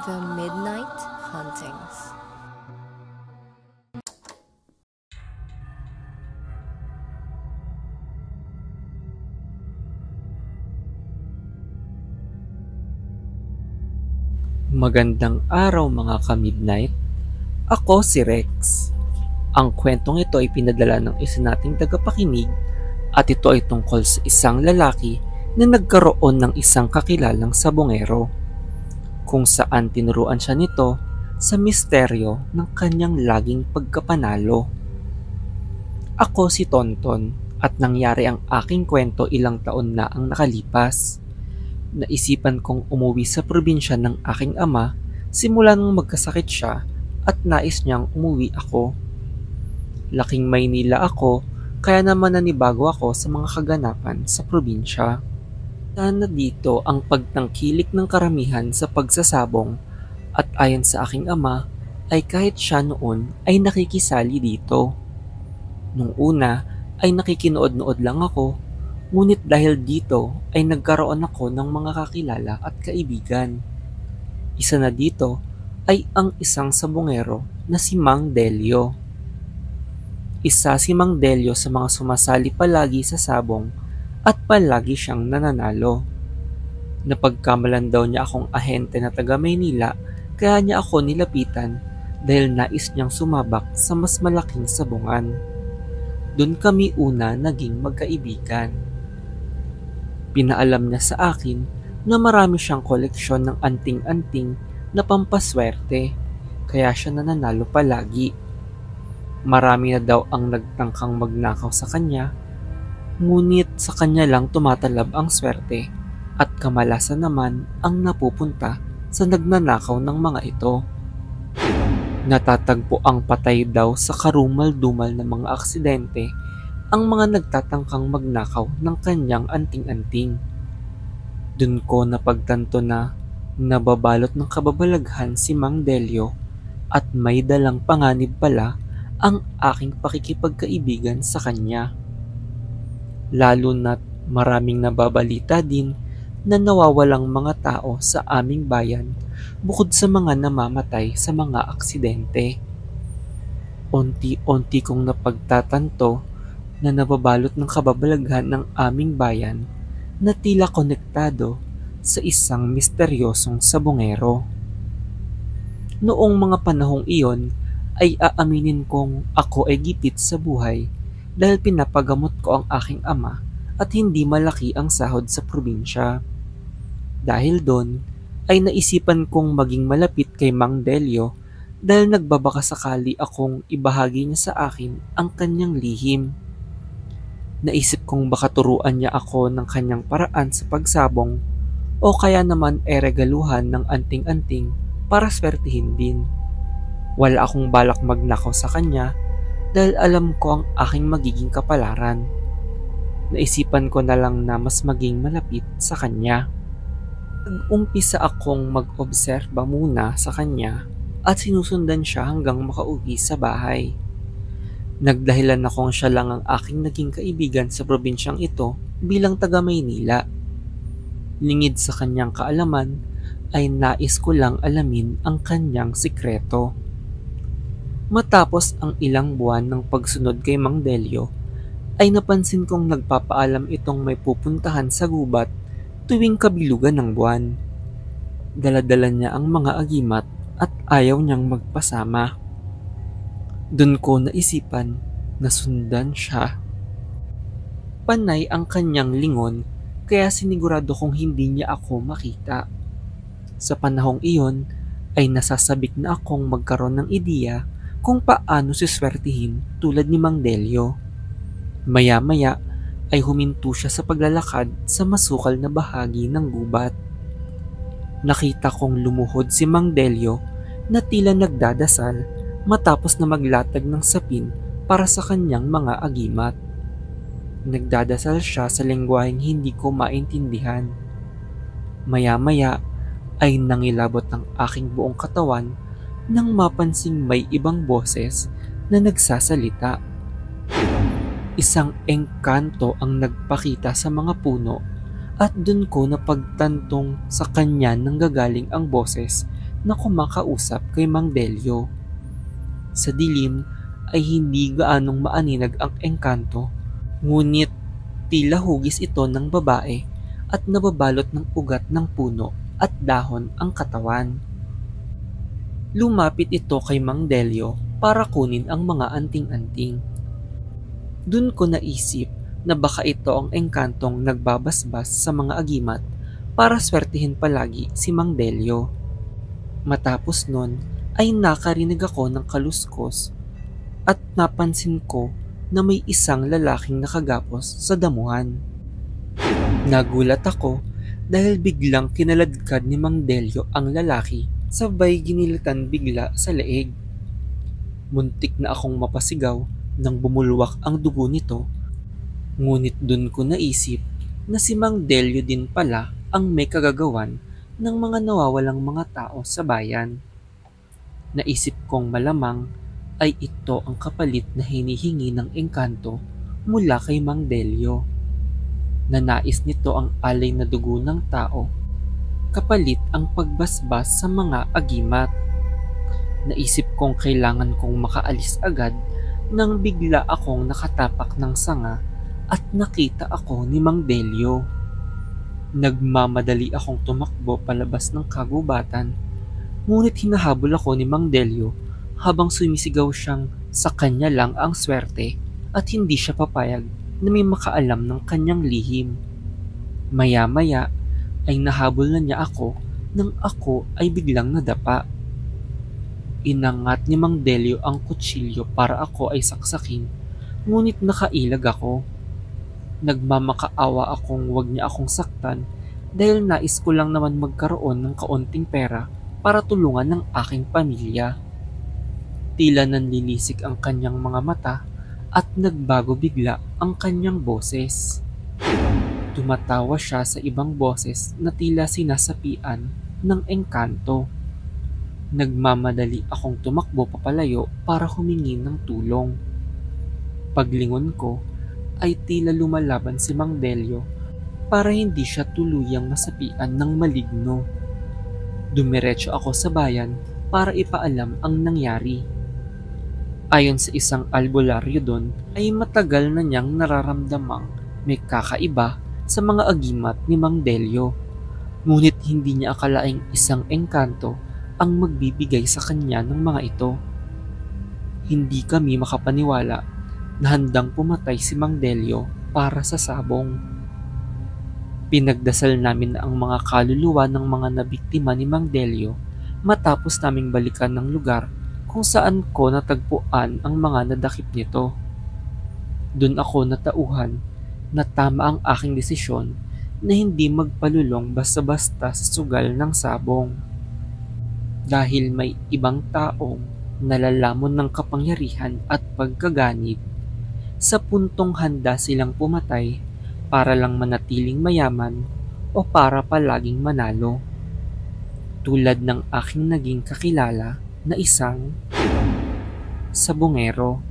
The Midnight Hauntings. Magandang araw mga ka-midnight. Ako si Rex. Ang kwentong ito ay pinadala ng isa nating tagapakinig at ito ay tungkol sa isang lalaki na nagkaroon ng isang kakilalang sabongero kung saan tinuruan siya nito sa misteryo ng kanyang laging pagkapanalo. Ako si Tonton at nangyari ang aking kwento ilang taon na ang nakalipas. Naisipan kong umuwi sa probinsya ng aking ama simula nung magkasakit siya at nais niyang umuwi ako. Laking Maynila ako kaya naman nanibago ako sa mga kaganapan sa probinsya. Sana dito ang pagtangkilik ng karamihan sa pagsasabong at ayon sa aking ama ay kahit siya noon ay nakikisali dito. Nung una ay nakikinood-nood lang ako. Ngunit dahil dito ay nagkaroon ako ng mga kakilala at kaibigan. Isa na dito ay ang isang sabongero na si Mang Delio. Isa si Mang Delio sa mga sumasali palagi sa sabong at palagi siyang nananalo. Napagkamalan daw niya akong ahente na taga Maynila kaya niya ako nilapitan dahil nais niyang sumabak sa mas malaking sabungan. Doon kami una naging magkaibigan. Pinaalam niya sa akin na marami siyang koleksyon ng anting-anting na pampaswerte, kaya siya nananalo palagi. Marami na daw ang nagtangkang magnakaw sa kanya, ngunit sa kanya lang tumatalab ang swerte at kamalasan naman ang napupunta sa nagnanakaw ng mga ito. Natatagpo ang patay daw sa karumal-dumal na mga aksidente ang mga nagtatangkang magnakaw ng kanyang anting-anting. Dun ko napagtanto na nababalot ng kababalaghan si Mang Delio at may dalang panganib pala ang aking pakikipagkaibigan sa kanya. Lalo na't maraming nababalita din na nawawalang mga tao sa aming bayan bukod sa mga namamatay sa mga aksidente. Unti-unti kong napagtatanto na nababalot ng kababalaghan ng aming bayan na tila konektado sa isang misteryosong sabongero. Noong mga panahong iyon ay aaminin kong ako ay gipit sa buhay dahil pinapagamot ko ang aking ama at hindi malaki ang sahod sa probinsya. Dahil doon ay naisipan kong maging malapit kay Mang Delio dahil nagbabaka sakali akong ibahagi niya sa akin ang kanyang lihim. Naisip kong baka turuan niya ako ng kanyang paraan sa pagsabong o kaya naman regaluhan ng anting-anting para swertihin din. Wala akong balak magnakaw sa kanya dahil alam ko ang aking magiging kapalaran. Naisipan ko na lang na mas maging malapit sa kanya. Nag-umpisa akong mag-obserba muna sa kanya at sinusundan siya hanggang makauwi sa bahay. Nagdahilan akong siya lang ang aking naging kaibigan sa probinsyang ito bilang taga Maynila. Lingid sa kanyang kaalaman ay nais ko lang alamin ang kanyang sikreto. Matapos ang ilang buwan ng pagsunod kay Mang Delio, ay napansin kong nagpapaalam itong may pupuntahan sa gubat tuwing kabilugan ng buwan. Daladala niya ang mga agimat at ayaw niyang magpasama. Doon ko naisipan na sundan siya. Panay ang kanyang lingon kaya sinigurado kong hindi niya ako makita. Sa panahong iyon ay nasasabik na akong magkaroon ng ideya kung paano siswertihin tulad ni Mang Delio. Maya-maya ay huminto siya sa paglalakad sa masukal na bahagi ng gubat. Nakita kong lumuhod si Mang Delio na tila nagdadasal matapos na maglatag ng sapin para sa kanyang mga agimat. Nagdadasal siya sa lengguaheng hindi ko maintindihan. Maya-maya ay nangilabot ang aking buong katawan nang mapansing may ibang boses na nagsasalita. Isang engkanto ang nagpakita sa mga puno at dun ko napagtantong sa kanya nanggagaling ang boses na kumakausap kay Mang Delio. Sa dilim ay hindi gaanong maaninag ang engkanto, ngunit tila hugis ito ng babae at nababalot ng ugat ng puno at dahon ang katawan. Lumapit ito kay Mang Delio para kunin ang mga anting-anting. Dun ko naisip na baka ito ang engkantong nagbabasbas sa mga agimat para swertihin palagi si Mang Delio. Matapos nun ay nakarinig ako ng kaluskos at napansin ko na may isang lalaking nakagapos sa damuhan. Nagulat ako dahil biglang kinaladkad ni Mang Delio ang lalaki sabay ginilitan bigla sa leeg. Muntik na akong mapasigaw nang bumulwak ang dugo nito, ngunit dun ko naisip na si Mang Delio din pala ang may kagagawan ng mga nawawalang mga tao sa bayan. Naisip kong malamang ay ito ang kapalit na hinihingi ng engkanto mula kay Mang Delio. Nanais nito ang alay na dugo ng tao, kapalit ang pagbasbas sa mga agimat. Naisip kong kailangan kong makaalis agad nang bigla akong nakatapak ng sanga at nakita ako ni Mang Delio. Nagmamadali akong tumakbo palabas ng kagubatan, ngunit hinahabol ako ni Mang Delio habang sumisigaw siyang sa kanya lang ang swerte at hindi siya papayag na may makaalam ng kanyang lihim. Maya-maya ay nahabol na niya ako nang ako ay biglang nadapa. Inangat ni Mang Delio ang kutsilyo para ako ay saksakin, ngunit nakailag ako. Nagmamakaawa akong wag niya akong saktan dahil nais ko lang naman magkaroon ng kaunting pera para tulungan ng aking pamilya. Tila nanlilisik ang kanyang mga mata at nagbago bigla ang kanyang boses. Tumatawa siya sa ibang boses na tila sinasapian ng engkanto. Nagmamadali akong tumakbo papalayo para humingi ng tulong. Paglingon ko ay tila lumalaban si Mang Delio para hindi siya tuluyang masapian ng maligno. Dumiretso ako sa bayan para ipaalam ang nangyari. Ayon sa isang albularyo doon ay matagal na niyang nararamdamang may kakaiba sa mga agimat ni Mang Delio, ngunit hindi niya akalaing isang engkanto ang magbibigay sa kanya ng mga ito. Hindi kami makapaniwala na handang pumatay si Mang Delio para sa sabong. Pinagdasal namin na ang mga kaluluwa ng mga nabiktima ni Mang Delio matapos naming balikan ng lugar kung saan ko natagpuan ang mga nadakip nito. Doon ako natauhan na tama ang aking desisyon na hindi magpalulong basta-basta sa sugal ng sabong. Dahil may ibang taong nalalamon ng kapangyarihan at pagkaganid, sa puntong handa silang pumatay para lang manatiling mayaman o para palaging manalo. Tulad ng aking naging kakilala na isang sabongero.